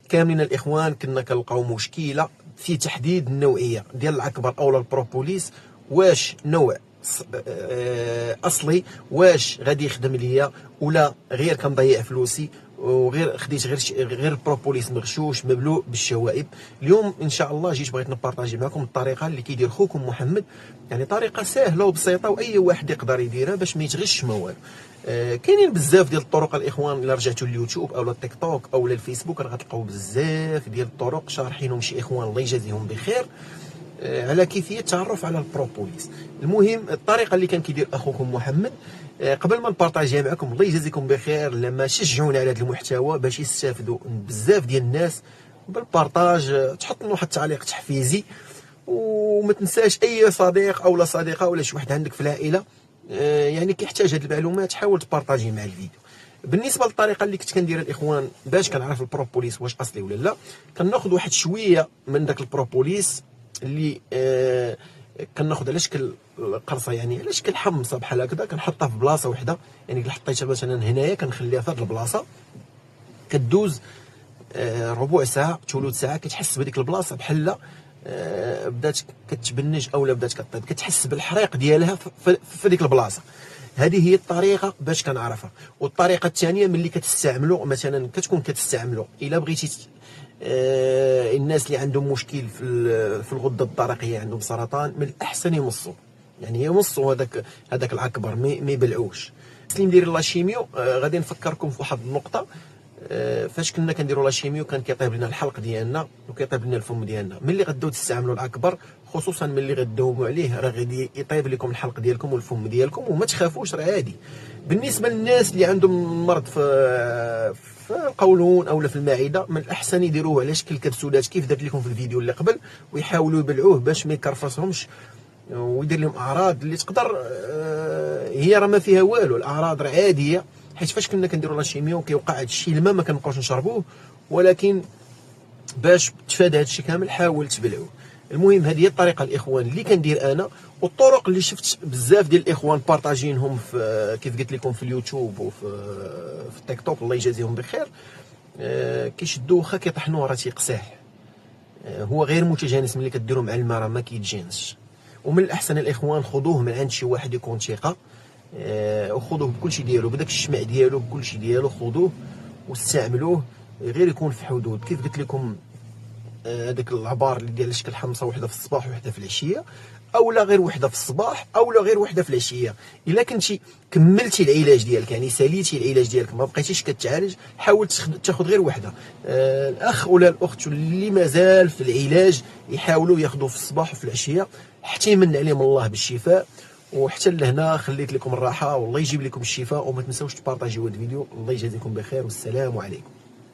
كاملين الاخوان كنا كنلقاو مشكله في تحديد النوعيه ديال العكبر اولا البروبوليس، واش نوع اصلي واش غادي يخدم ليا ولا غير كنضيع فلوسي وغير خديت غير بروبوليس مغشوش مبلوع بالشوائب. اليوم ان شاء الله جيت بغيت نبارطاجي معكم الطريقه اللي كيدير خوكم محمد، يعني طريقه سهله وبسيطه واي واحد يقدر يديرها باش ما يتغش ما والو. كاينين بزاف ديال الطرق الاخوان، الا رجعتوا اليوتيوب او التيك توك او الفيسبوك راه غتلقاو بزاف ديال الطرق شارحينهم شي اخوان الله يجازيهم بخير على كيفيه التعرف على البروبوليس. المهم الطريقه اللي كان كيدير اخوكم محمد قبل ما نبارطاجيها معكم الله يجازيكم بخير لما شجعونا على هذا المحتوى باش يستافدوا بزاف ديال الناس بالبارطاج، تحط لنا واحد التعليق تحفيزي، وما تنساش اي صديق او لا صديقه ولا شي واحد عندك في العائله يعني كيحتاج هذه المعلومات حاول تبارطاجي مع الفيديو. بالنسبه للطريقه اللي كنت كنديرها الاخوان باش كنعرف البروبوليس واش اصلي ولا لا، كناخذ واحد شويه من داك البروبوليس اللي كناخذ على شكل قرصه، يعني على شكل حمصه بحال هكذا، كنحطها في بلاصه وحده، يعني الا حطيتها مثلا هنايا كنخليها في هذه البلاصه، كدوز ربع ساعه ثلث ساعه كتحس بديك البلاصه بحال بدات كتبنج اولا بدات كطيب، كتحس بالحريق ديالها في ديك البلاصه. هذه هي الطريقه باش كنعرفها. والطريقه الثانيه ملي كتستعملوا مثلا كتكون كتستعملوا الا بغيتي الناس اللي عندهم مشكل في الغده الدرقيه عندهم سرطان من الاحسن يمصوا، يعني يمصوا هذاك العكبر ما يبلعوش. اللي مدير لاشيميو غادي نفكركم في واحد النقطه، فاش كنا كنديروا لاشيميو كان كيطيب لنا الحلق ديالنا وكيطيب لنا الفم ديالنا. ملي غداو تستعملوا العكبر خصوصا ملي غداوموا عليه راه غادي يطيب لكم الحلق ديالكم والفم ديالكم، وما تخافوش راه عادي. بالنسبه للناس اللي عندهم مرض في القولون اولا في المعده من الاحسن يديروه على شكل كبسولات كيف درت لكم في الفيديو اللي قبل، ويحاولوا يبلعوه باش ما يكرفصهمش ويدير لهم اعراض اللي تقدر هي راه ما فيها والو، الاعراض راه عاديه، حيت فاش كنا كنديروا لاشيميو كيوقع هذا الشيء الماء ما كنبقاوش نشربوه، ولكن باش تفادى هذا الشيء كامل حاول تبلعوه. المهم هذه هي الطريقه الاخوان اللي كندير انا، والطرق اللي شفت بزاف ديال الاخوان بارطاجينهم في كيف قلت لكم في اليوتيوب وفي التيك توك الله يجازيهم بخير، كيشدوه واخا كيطحنوه راه تيقساح، هو غير متجانس. ملي كديروا مع الماء راه ما كيتجانسش. ومن الاحسن الاخوان خذوه من عند شي واحد يكون ثقه، وخذوه بكل شيء ديالو بداك الشمع ديالو بكل شيء ديالو، خذوه واستعملوه غير يكون في حدود كيف قلت لكم هذاك العبار اللي ديال شكل حمصه وحده في الصباح وحده في العشيه، اولا غير وحده في الصباح اولا غير وحده في العشيه. الا كنتي كملتي العلاج ديالك يعني ساليتي العلاج ديالك ما بقيتيش كتعالج حاول تاخذ غير وحده. الاخ ولا الاخت اللي مازال في العلاج يحاولوا ياخذوا في الصباح وفي العشيه حتى يمن عليهم الله بالشفاء. وحتى لهنا خليت لكم الراحه والله يجيب لكم الشفاء، وما تنساوش تبارطاجيو هذا الفيديو. الله يجازيكم بخير والسلام عليكم.